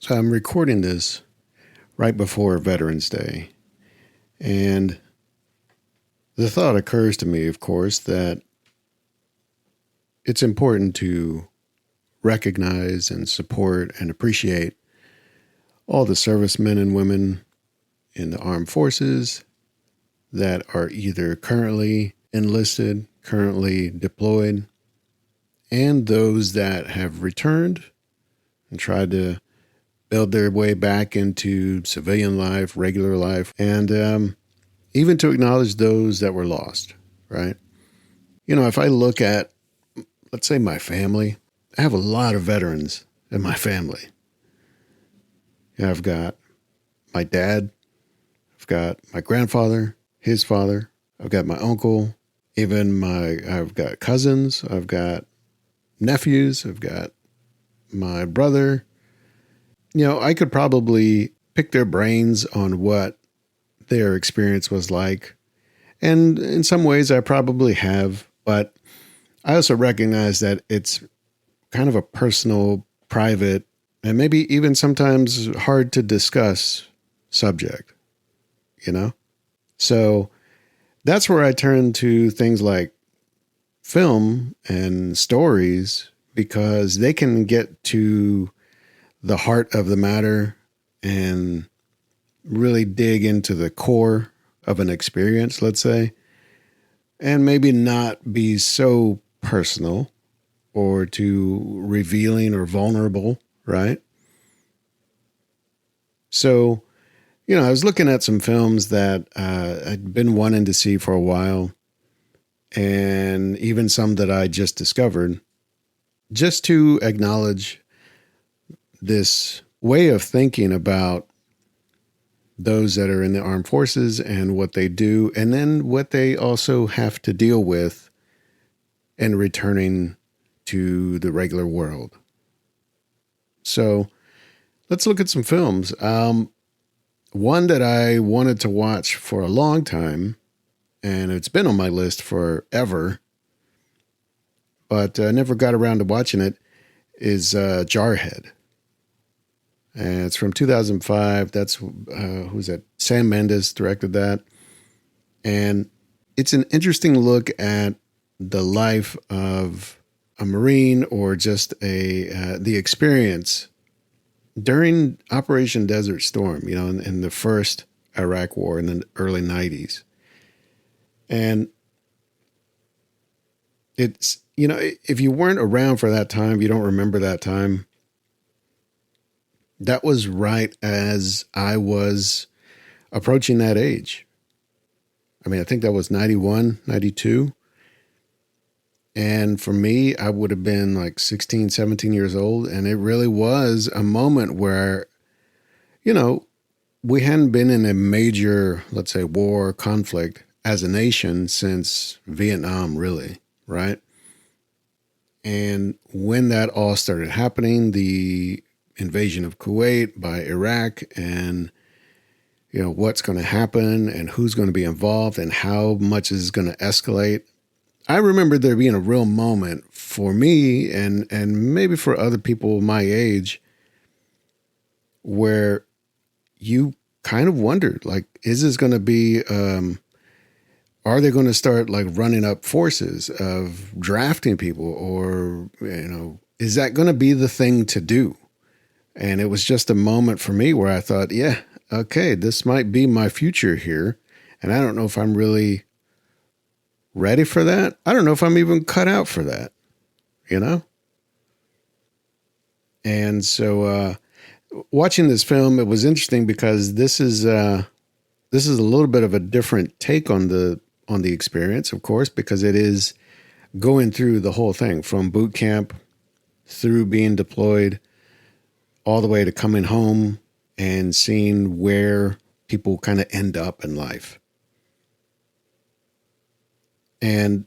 So I'm recording this right before Veterans Day. And the thought occurs to me, of course, that it's important to recognize and support and appreciate all the servicemen and women in the armed forces that are either currently enlisted, currently deployed, and those that have returned and tried to build their way back into civilian life, regular life, and even to acknowledge those that were lost, right? You know, if I look at, let's say, my family, I have a lot of veterans in my family. I've got my dad, I've got my grandfather, his father, I've got my uncle, I've got cousins, I've got nephews, I've got my brother. You know, I could probably pick their brains on what their experience was like. And in some ways I probably have, but I also recognize that it's kind of a personal, private, and maybe even sometimes hard to discuss subject, you know? So that's where I turn to things like film and stories, because they can get to the heart of the matter and really dig into the core of an experience, let's say, and maybe not be so personal or too revealing or vulnerable, right? So, you know, I was looking at some films that I'd been wanting to see for a while, and even some that I just discovered, just to acknowledge this way of thinking about those that are in the armed forces and what they do, and then what they also have to deal with in returning to the regular world. So let's look at some films. One that I wanted to watch for a long time, and it's been on my list forever, but I never got around to watching it, is Jarhead. And it's from 2005. That's, who's that? Sam Mendes directed that. And it's an interesting look at the life of a Marine, or just the experience during Operation Desert Storm, you know, in the first Iraq War in the early 90s. And it's, you know, if you weren't around for that time, you don't remember that time. That was right as I was approaching that age. I mean, I think that was 91, 92. And for me, I would have been like 16, 17 years old. And it really was a moment where, you know, we hadn't been in a major, let's say, war, conflict as a nation since Vietnam, really, right? And when that all started happening, the invasion of Kuwait by Iraq, and, you know, what's going to happen and who's going to be involved and how much is going to escalate. I remember there being a real moment for me, and maybe for other people my age, where you kind of wondered, like, is this going to be, are they going to start like running up forces of drafting people, or, you know, is that going to be the thing to do? And it was just a moment for me where I thought, yeah, okay, this might be my future here. And I don't know if I'm really ready for that. I don't know if I'm even cut out for that, you know? And so watching this film, it was interesting because this is a little bit of a different take on the experience, of course, because it is going through the whole thing from boot camp through being deployed all the way to coming home and seeing where people kind of end up in life. And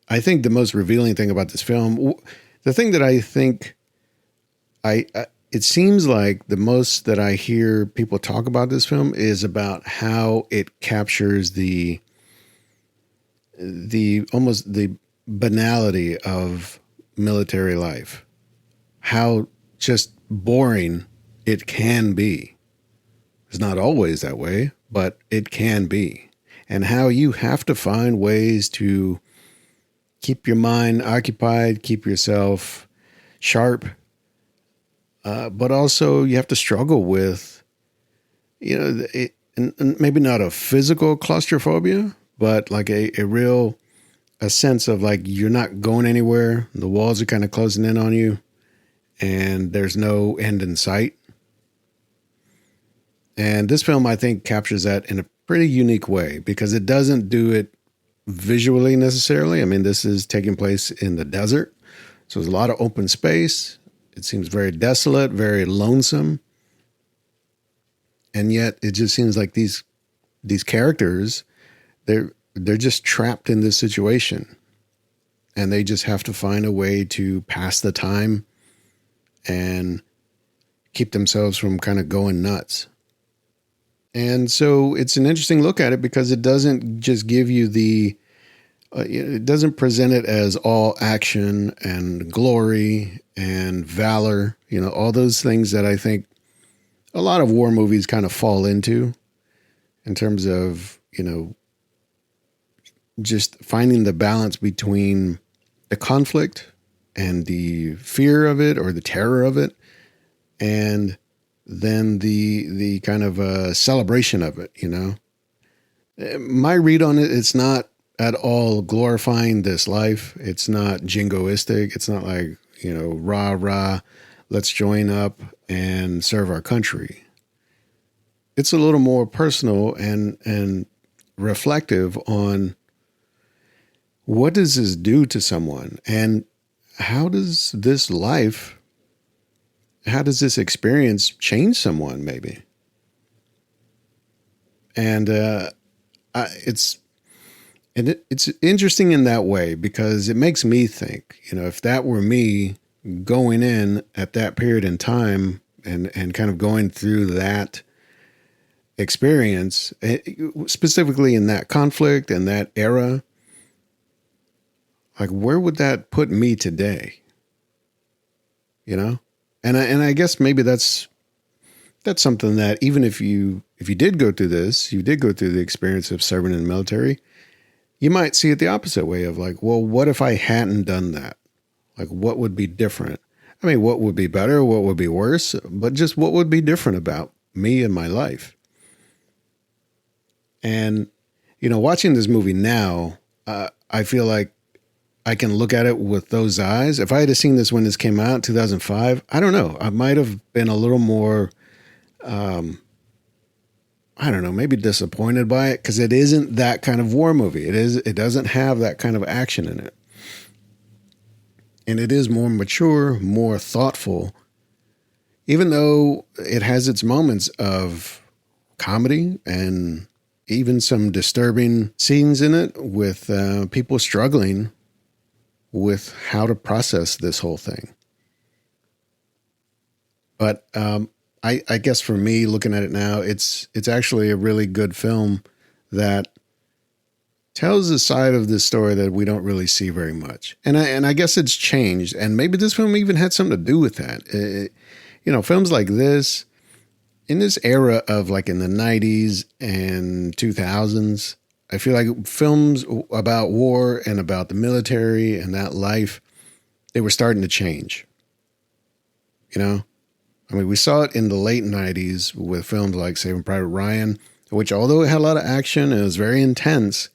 I think the most revealing thing about this film, the thing that I think it seems like the most that I hear people talk about this film is about how it captures the almost the banality of military life, how just boring it can be. It's not always that way, but it can be. And how you have to find ways to keep your mind occupied, keep yourself sharp, but also you have to struggle with, and maybe not a physical claustrophobia, but like a sense of like you're not going anywhere. The walls are kind of closing in on you and there's no end in sight. And this film, I think, captures that in a pretty unique way because it doesn't do it visually necessarily. I mean, this is taking place in the desert. So there's a lot of open space. It seems very desolate, very lonesome. And yet it just seems like these characters, they're just trapped in this situation. And they just have to find a way to pass the time and keep themselves from kind of going nuts. And so it's an interesting look at it because it doesn't just give you it doesn't present it as all action and glory and valor, all those things that I think a lot of war movies kind of fall into in terms of, just finding the balance between the conflict and the fear of it or the terror of it and then the kind of celebration of it, My read on it, it's not at all glorifying this life. It's not jingoistic. It's not like, rah, rah, let's join up and serve our country. It's a little more personal and reflective on what does this do to someone and how does this experience change someone maybe? And it's interesting in that way because it makes me think, if that were me going in at that period in time and kind of going through that experience, specifically in that conflict and that era, like where would that put me today? And I guess maybe that's something that even if you did go through this, you did go through the experience of serving in the military, you might see it the opposite way of like, well, what if I hadn't done that? Like, what would be different? I mean, what would be better? What would be worse? But just what would be different about me and my life? And, watching this movie now, I feel like I can look at it with those eyes. If I had seen this when this came out in 2005, I don't know. I might have been a little more, maybe disappointed by it because it isn't that kind of war movie. It doesn't have that kind of action in it. And it is more mature, more thoughtful, even though it has its moments of comedy and even some disturbing scenes in it with people struggling with how to process this whole thing. But I guess for me, looking at it now, it's actually a really good film that tells a side of this story that we don't really see very much. And I guess it's changed. And maybe this film even had something to do with that. Films like this, in this era of like in the 90s and 2000s, I feel like films about war and about the military and that life, they were starting to change. I mean, we saw it in the late 90s with films like Saving Private Ryan, which although it had a lot of action and it was very intense,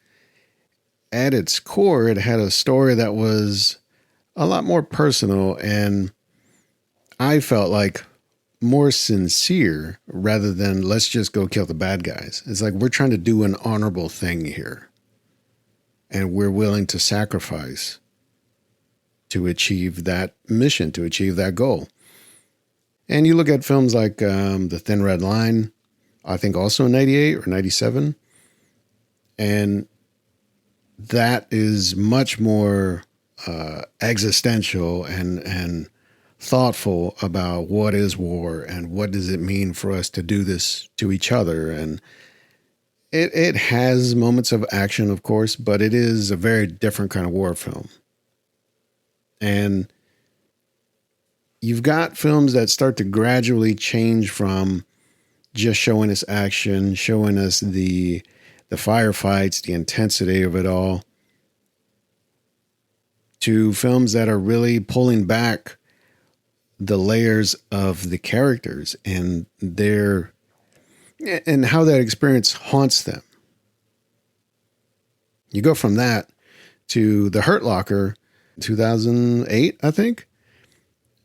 at its core, it had a story that was a lot more personal and I felt like more sincere rather than let's just go kill the bad guys. It's like we're trying to do an honorable thing here and we're willing to sacrifice to achieve that mission, to achieve that goal. And you look at films like The Thin Red Line, I think also in 98 or 97. And that is much more existential and thoughtful about what is war and what does it mean for us to do this to each other. And it has moments of action, of course, but it is a very different kind of war film. And you've got films that start to gradually change from just showing us action, showing us the firefights, the intensity of it all, to films that are really pulling back the layers of the characters and how that experience haunts them. You go from that to The Hurt Locker, 2008, I think,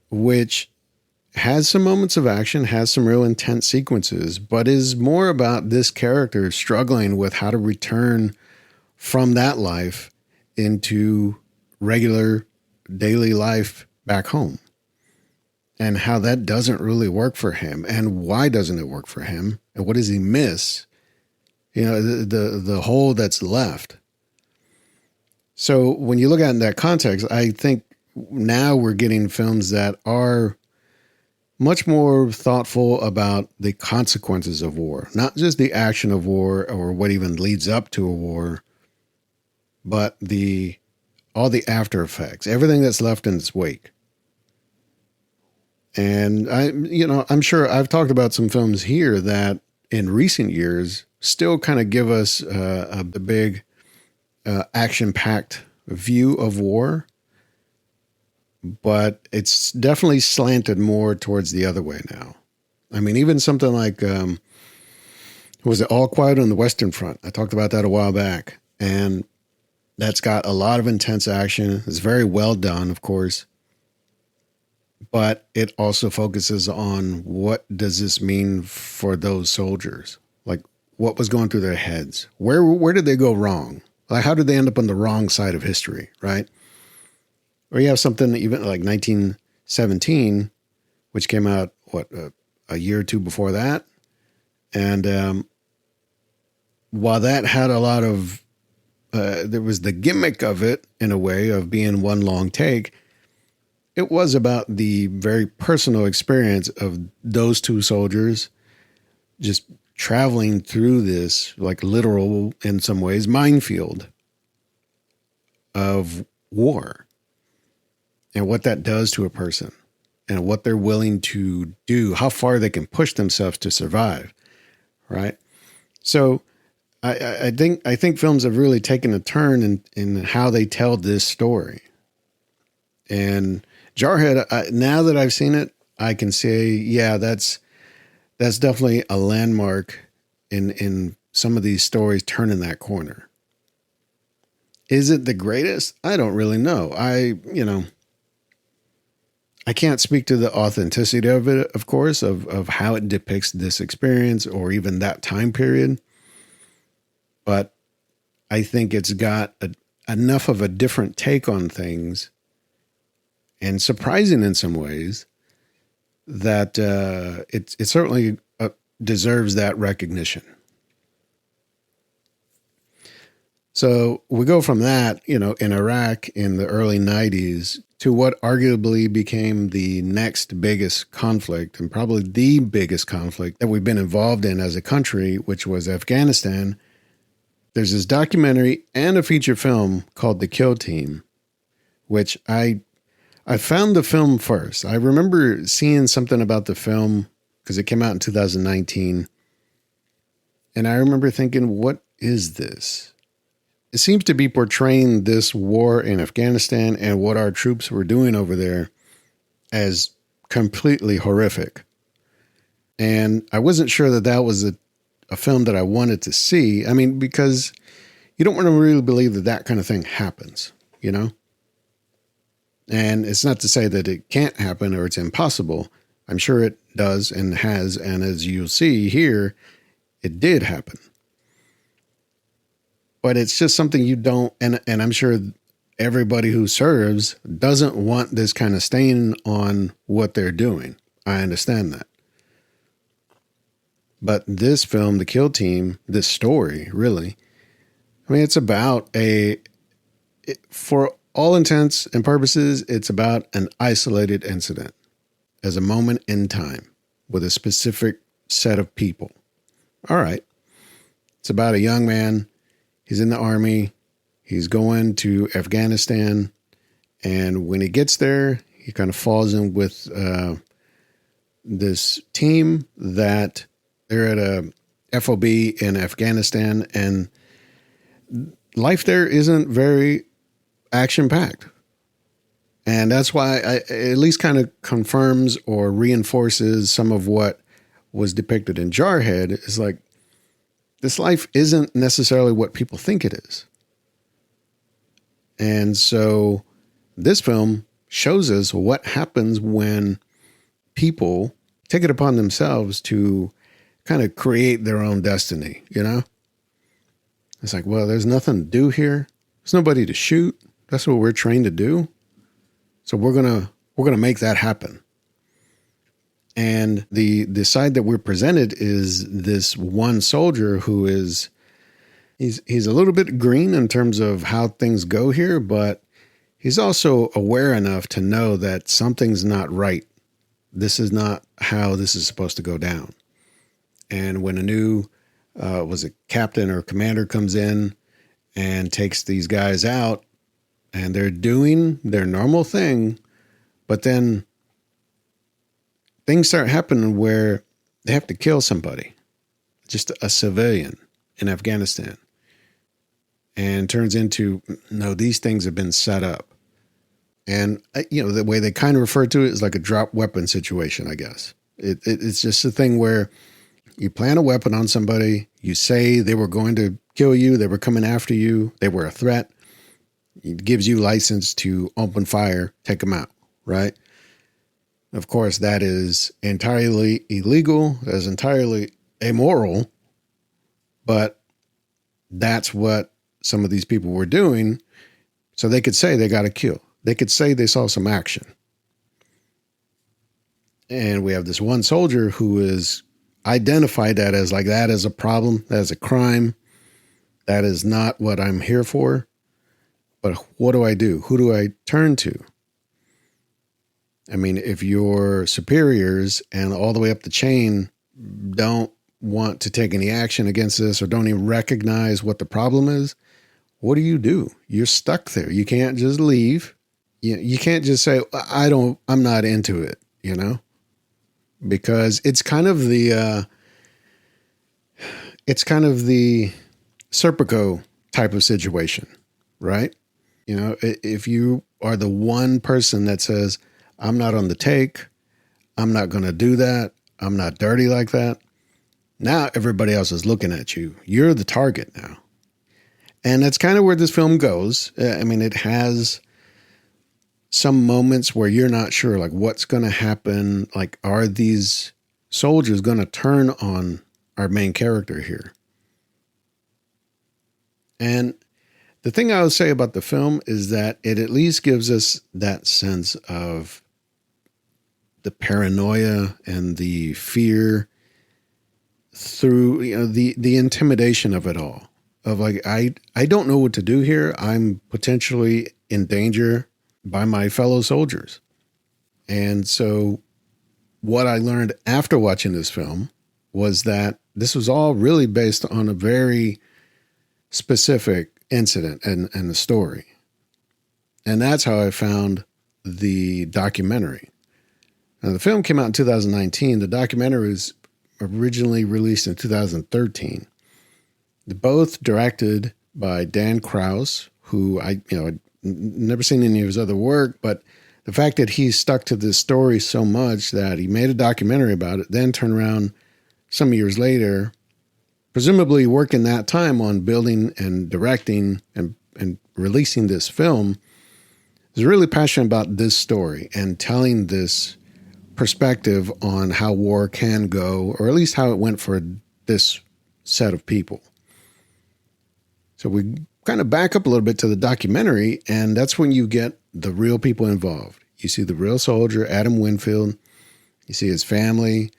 which has some moments of action, has some real intense sequences, but is more about this character struggling with how to return from that life into regular daily life back home, and how that doesn't really work for him, and why doesn't it work for him, and what does he miss? The hole that's left. So when you look at it in that context, I think now we're getting films that are much more thoughtful about the consequences of war, not just the action of war or what even leads up to a war, but all the after effects, everything that's left in its wake. And I'm sure I've talked about some films here that in recent years still kind of give us a big action-packed view of war, but it's definitely slanted more towards the other way now. I mean, even something like, was it All Quiet on the Western Front? I talked about that a while back, and that's got a lot of intense action. It's very well done, of course, but it also focuses on what does this mean for those soldiers? Like, what was going through their heads? Where did they go wrong? Like, how did they end up on the wrong side of history, right? Or you have something even like 1917, which came out, a year or two before that. And while that had a lot of, there was the gimmick of it in a way of being one long take, it was about the very personal experience of those two soldiers just traveling through this, like literal, in some ways, minefield of war. And what that does to a person and what they're willing to do, how far they can push themselves to survive, right? So I think films have really taken a turn in how they tell this story. And Jarhead, now that I've seen it, I can say, yeah, that's definitely a landmark in some of these stories turning that corner. Is it the greatest? I don't really know. I can't speak to the authenticity of it, of course, of how it depicts this experience or even that time period. But I think it's got enough of a different take on things, and surprising in some ways, that it certainly deserves that recognition. So we go from that, in Iraq in the early 90s to what arguably became the next biggest conflict, and probably the biggest conflict that we've been involved in as a country, which was Afghanistan. There's this documentary and a feature film called The Kill Team, which I found the film first. I remember seeing something about the film because it came out in 2019. And I remember thinking, what is this? It seems to be portraying this war in Afghanistan and what our troops were doing over there as completely horrific. And I wasn't sure that was a film that I wanted to see. I mean, because you don't want to really believe that kind of thing happens, And it's not to say that it can't happen or it's impossible. I'm sure it does and has. And as you'll see here, it did happen. But it's just something you don't, and I'm sure everybody who serves doesn't want this kind of stain on what they're doing. I understand that. But this film, The Kill Team, this story, really, I mean, it's about for all intents and purposes, it's about an isolated incident as a moment in time with a specific set of people. All right. It's about a young man. He's in the army. He's going to Afghanistan. And when he gets there, He kind of falls in with this team that they're at a FOB in Afghanistan, and life there isn't very action-packed. And that's why it at least kind of confirms or reinforces some of what was depicted in Jarhead. Is like, this life isn't necessarily what people think it is. And so this film shows us what happens when people take it upon themselves to kind of create their own destiny, you know? It's like, well, there's nothing to do here. There's nobody to shoot. That's what we're trained to do. So we're gonna make that happen. And the side that we're presented is this one soldier who is he's a little bit green in terms of how things go here, but he's also aware enough to know that something's not right. This is not how this is supposed to go down. And when a new was it captain or commander comes in and takes these guys out, and they're doing their normal thing, but then things start happening where they have to kill somebody, just a civilian in Afghanistan. And turns into, no, these things have been set up. And, the way they kind of refer to it is like a drop weapon situation, I guess. It's just a thing where you plant a weapon on somebody, you say they were going to kill you, they were coming after you, they were a threat. It gives you license to open fire, take them out, right? Of course, that is entirely illegal. That is entirely immoral. But that's what some of these people were doing. So they could say they got to kill. They could say they saw some action. And we have this one soldier who is identified that as like, that is a problem. That is a crime. That is not what I'm here for. But what do I do? Who do I turn to? I mean, if your superiors and all the way up the chain don't want to take any action against this or don't even recognize what the problem is, what do? You're stuck there. You can't just leave. You can't just say, I'm not into it, because it's kind of the Serpico type of situation, right? If you are the one person that says, I'm not on the take, I'm not going to do that, I'm not dirty like that, now everybody else is looking at you. You're the target now. And that's kind of where this film goes. I mean, it has some moments where you're not sure, like, what's going to happen? Like, are these soldiers going to turn on our main character here? And the thing I would say about the film is that it at least gives us that sense of the paranoia and the fear through, the intimidation of it all. Of like, I don't know what to do here. I'm potentially in danger by my fellow soldiers. And so what I learned after watching this film was that this was all really based on a very specific incident and the story. And that's how I found the documentary. Now, the film came out in 2019. The documentary was originally released in 2013. Both directed by Dan Krause, who I'd never seen any of his other work, but the fact that he stuck to this story so much that he made a documentary about it, then turned around some years later, presumably working that time on building and directing and releasing this film, is really passionate about this story and telling this perspective on how war can go, or at least how it went for this set of people. So we kind of back up a little bit to the documentary, and that's when you get the real people involved. You see the real soldier, Adam Winfield. You see his family.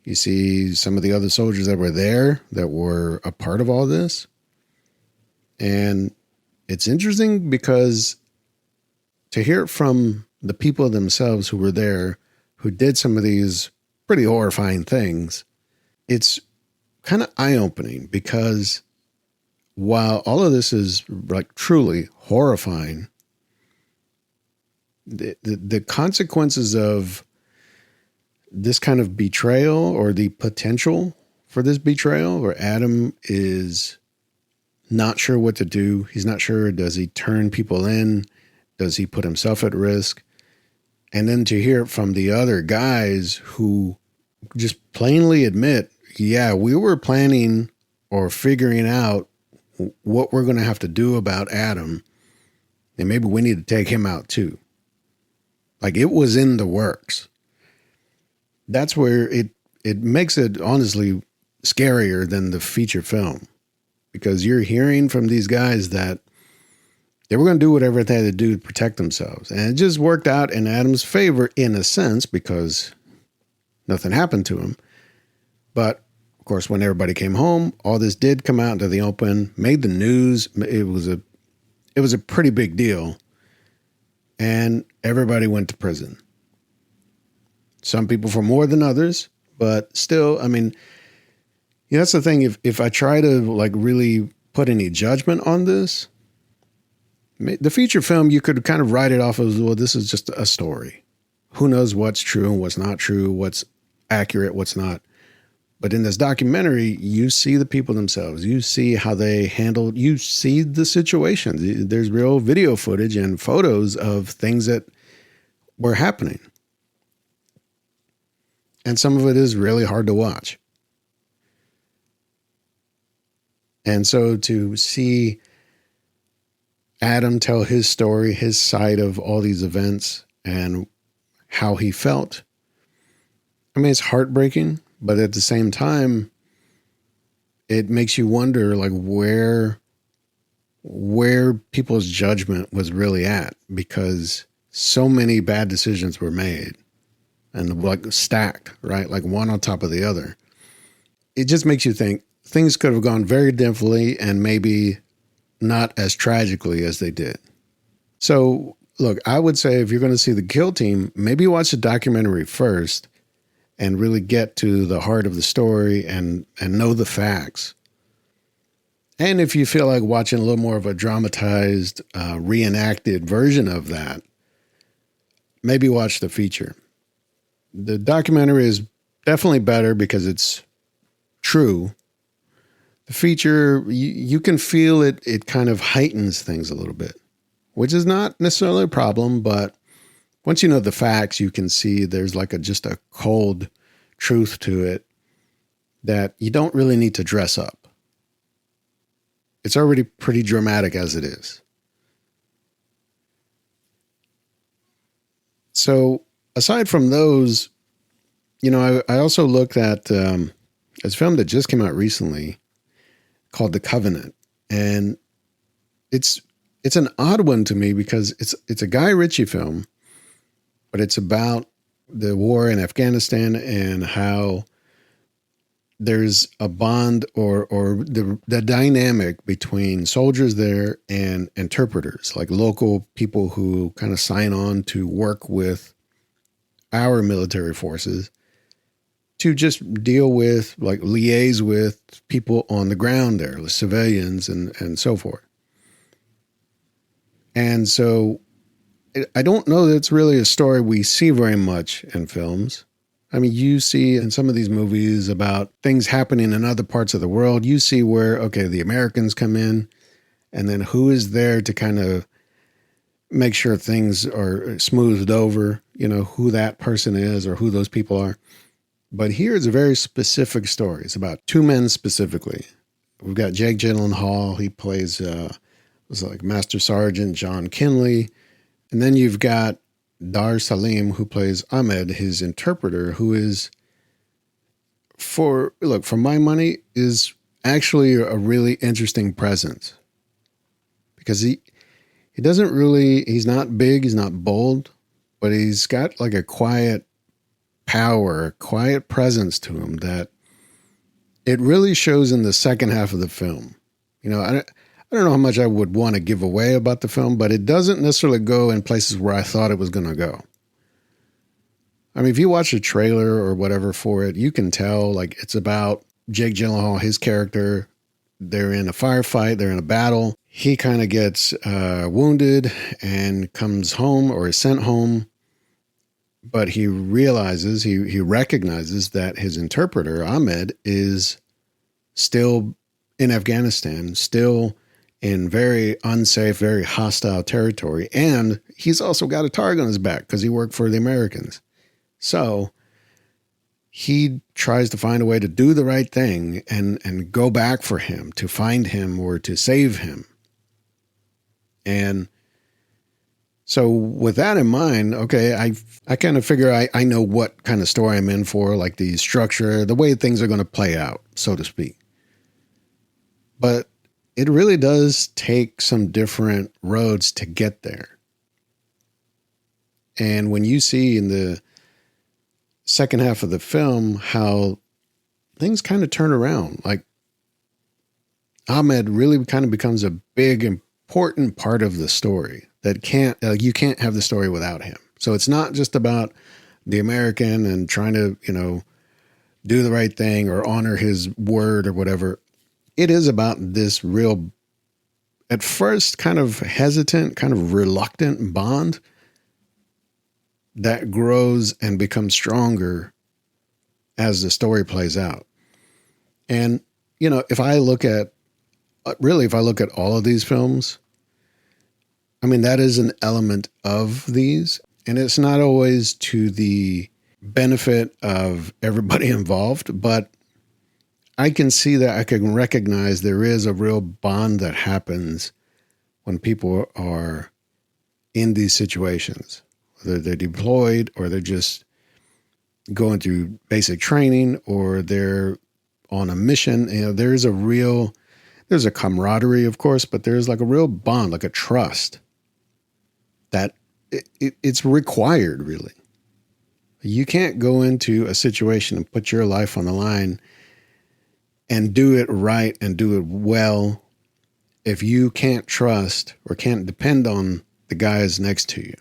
You see some of the other soldiers that were there that were a part of all this. And it's interesting because to hear it from the people themselves who were there, who did some of these pretty horrifying things, it's kind of eye-opening because while all of this is like truly horrifying, The consequences of this kind of betrayal, or the potential for this betrayal, where Adam is not sure what to do. He's not sure. Does he turn people in? Does he put himself at risk? And then to hear it from the other guys who just plainly admit, yeah, we were planning or figuring out what we're going to have to do about Adam. And maybe we need to take him out too. Like, it was in the works. That's where it makes it honestly scarier than the feature film, because you're hearing from these guys that they were going to do whatever they had to do to protect themselves. And it just worked out in Adam's favor in a sense, because nothing happened to him. But of course, when everybody came home, all this did come out into the open, made the news. It was a pretty big deal. And everybody went to prison. Some people for more than others, but still, I mean, you know, that's the thing. If I try to like really put any judgment on this, the feature film, you could kind of write it off as, well, this is just a story. Who knows what's true and what's not true, what's accurate, what's not. But in this documentary, you see the people themselves. You see how they handled, you see the situations. There's real video footage and photos of things that were happening. And some of it is really hard to watch. And so to see Adam tell his story, his side of all these events and how he felt, I mean, it's heartbreaking, but at the same time, it makes you wonder, like, where people's judgment was really at, because so many bad decisions were made and like stacked, right? Like one on top of the other. It just makes you think things could have gone very differently and maybe not as tragically as they did. So look, I would say if you're going to see The Kill Team, maybe watch the documentary first and really get to the heart of the story and know the facts. And if you feel like watching a little more of a dramatized, reenacted version of that, maybe watch the feature. The documentary is definitely better because it's true. The feature, you can feel it. It kind of heightens things a little bit, which is not necessarily a problem. But once you know the facts, you can see there's like just a cold truth to it that you don't really need to dress up. It's already pretty dramatic as it is. So aside from those, you know, I also looked at a film that just came out recently called The Covenant. And it's an odd one to me because it's a Guy Ritchie film, but it's about the war in Afghanistan and how there's a bond or the dynamic between soldiers there and interpreters, like local people who kind of sign on to work with our military forces to just deal with, like, liaise with people on the ground there, the civilians and so forth. And so I don't know that it's really a story we see very much in films. I mean, you see in some of these movies about things happening in other parts of the world, you see where, okay, the Americans come in, and then who is there to kind of make sure things are smoothed over, you know, who that person is or who those people are. But here it's a very specific story. It's about two men specifically. We've got Jake Gyllenhaal. He plays, was like Master Sergeant John Kinley. And then you've got Dar Salim, who plays Ahmed, his interpreter, who is, for my money, is actually a really interesting presence. Because he doesn't really, he's not big, he's not bold, but he's got like a quiet power, quiet presence to him that it really shows in the second half of the film. You know, I don't know how much I would want to give away about the film, but it doesn't necessarily go in places where I thought it was going to go. I mean, if you watch a trailer or whatever for it, you can tell, like, it's about Jake Gyllenhaal, his character. They're in a firefight. They're in a battle. he kind of gets wounded and comes home or is sent home. But he realizes, he recognizes that his interpreter, Ahmed, is still in Afghanistan, still in very unsafe, very hostile territory. And he's also got a target on his back because he worked for the Americans. So he tries to find a way to do the right thing and go back for him, to find him or to save him. And so with that in mind, okay, I kind of figure I know what kind of story I'm in for, like the structure, the way things are going to play out, so to speak. But it really does take some different roads to get there. And when you see in the second half of the film how things kind of turn around, like Ahmed really kind of becomes a big, important part of the story that you can't have the story without him. So it's not just about the American and trying to, do the right thing or honor his word or whatever. It is about this real, at first, kind of hesitant, kind of reluctant bond that grows and becomes stronger as the story plays out. And, if I look at all of these films, I mean, that is an element of these, and it's not always to the benefit of everybody involved, but I can see that, I can recognize there is a real bond that happens when people are in these situations, whether they're deployed or they're just going through basic training or they're on a mission. There's a camaraderie, of course, but there's like a real bond, like a trust that it's required, really. You can't go into a situation and put your life on the line and do it right and do it well if you can't trust or can't depend on the guys next to you.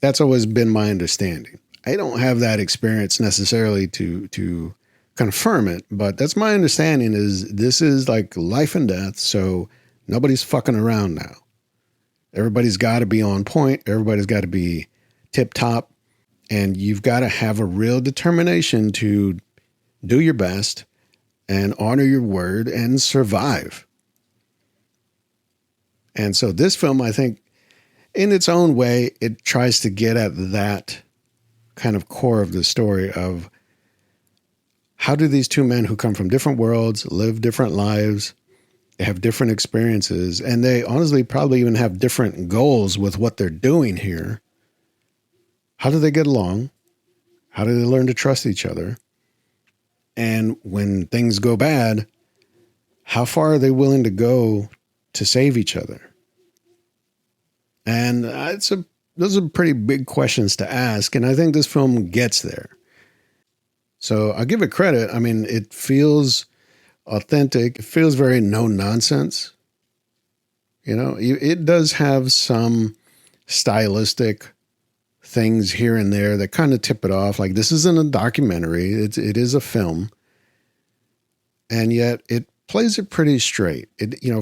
That's always been my understanding. I don't have that experience necessarily to confirm it, but that's my understanding. Is this is like life and death, so nobody's fucking around now. Everybody's got to be on point. Everybody's got to be tip top. And you've got to have a real determination to do your best and honor your word and survive. And so this film, I think, in its own way, it tries to get at that kind of core of the story of how do these two men who come from different worlds live different lives, they have different experiences, and they honestly probably even have different goals with what they're doing here. How do they get along? How do they learn to trust each other? And when things go bad, how far are they willing to go to save each other? And those are pretty big questions to ask, and I think this film gets there. So I'll give it credit. I mean, it feels authentic. It feels very no nonsense. It does have some stylistic things here and there that kind of tip it off. Like, this isn't a documentary. It is a film. And yet it plays it pretty straight.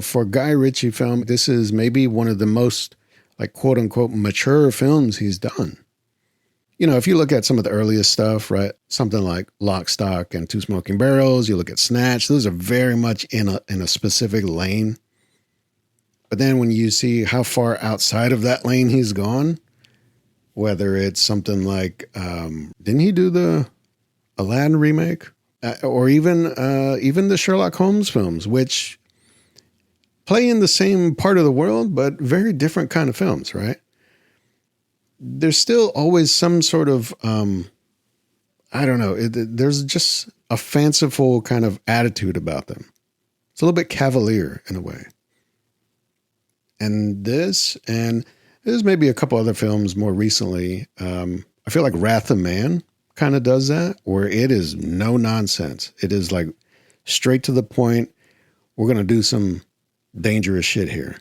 For a Guy Ritchie film, this is maybe one of the most, like, quote unquote, mature films he's done. If you look at some of the earliest stuff, right? Something like Lock, Stock, and Two Smoking Barrels, you look at Snatch, those are very much in a specific lane. But then when you see how far outside of that lane he's gone, whether it's something like, didn't he do the Aladdin remake? Or even the Sherlock Holmes films, which play in the same part of the world, but very different kind of films, right? There's still always some sort of, I don't know, there's just a fanciful kind of attitude about them. It's a little bit cavalier in a way. And there's maybe a couple other films more recently. I feel like Wrath of Man kind of does that, where it is no nonsense. It is like straight to the point. We're going to do some dangerous shit here.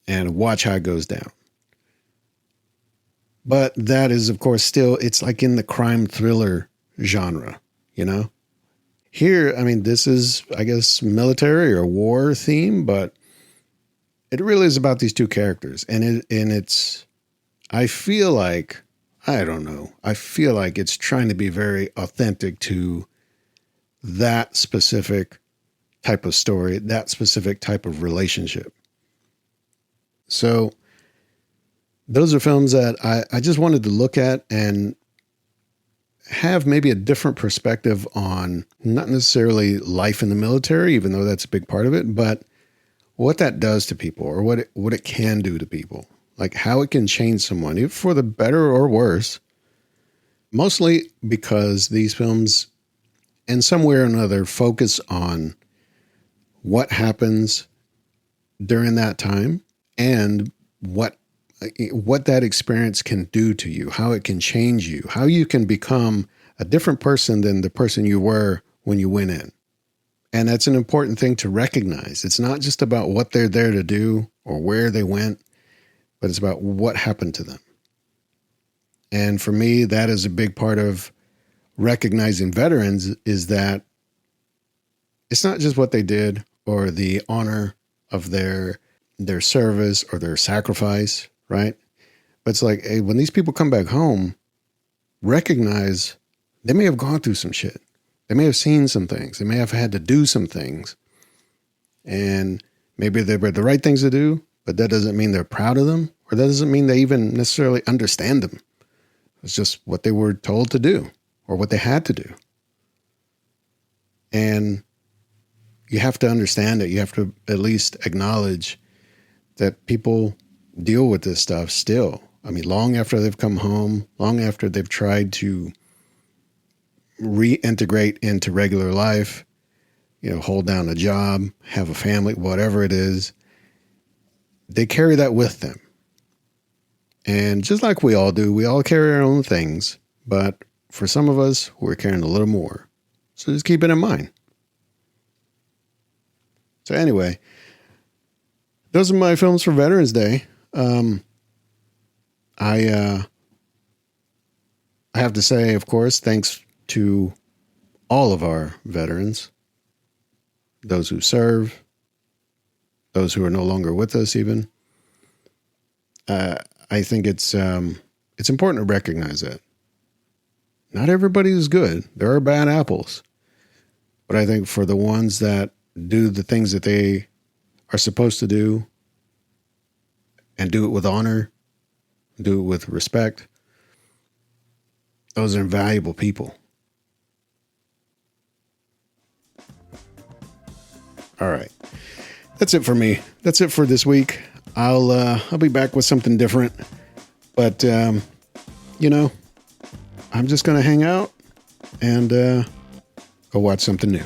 And watch how it goes down. But that is, of course, still, it's like in the crime thriller genre, Here, I mean, this is, I guess, military or war theme, but it really is about these two characters. I feel like, I don't know, I feel like it's trying to be very authentic to that specific type of story, that specific type of relationship. So those are films that I just wanted to look at and have maybe a different perspective on not necessarily life in the military, even though that's a big part of it, but what that does to people or what it can do to people, like how it can change someone, either for the better or worse. Mostly because these films, in some way or another, focus on what happens during that time and what that experience can do to you, how it can change you, how you can become a different person than the person you were when you went in. And that's an important thing to recognize. It's not just about what they're there to do or where they went, but it's about what happened to them. And for me, that is a big part of recognizing veterans, is that it's not just what they did or the honor of their service or their sacrifice, right? But it's like, hey, when these people come back home, recognize they may have gone through some shit. They may have seen some things. They may have had to do some things. And maybe they were the right things to do, but that doesn't mean they're proud of them, or that doesn't mean they even necessarily understand them. It's just what they were told to do or what they had to do. And you have to understand it. You have to at least acknowledge that people deal with this stuff still. I mean, long after they've come home, long after they've tried to reintegrate into regular life, hold down a job, have a family, whatever it is, they carry that with them. And just like we all do, we all carry our own things, but for some of us, we're carrying a little more. So just keep it in mind. So anyway, those are my films for Veterans Day. I have to say, of course, thanks to all of our veterans, those who serve, those who are no longer with us even. I think it's important to recognize that. Not everybody is good. There are bad apples. But I think for the ones that do the things that they are supposed to do and do it with honor, do it with respect, those are invaluable people. All right. That's it for me. That's it for this week. I'll be back with something different. But, I'm just going to hang out and go watch something new.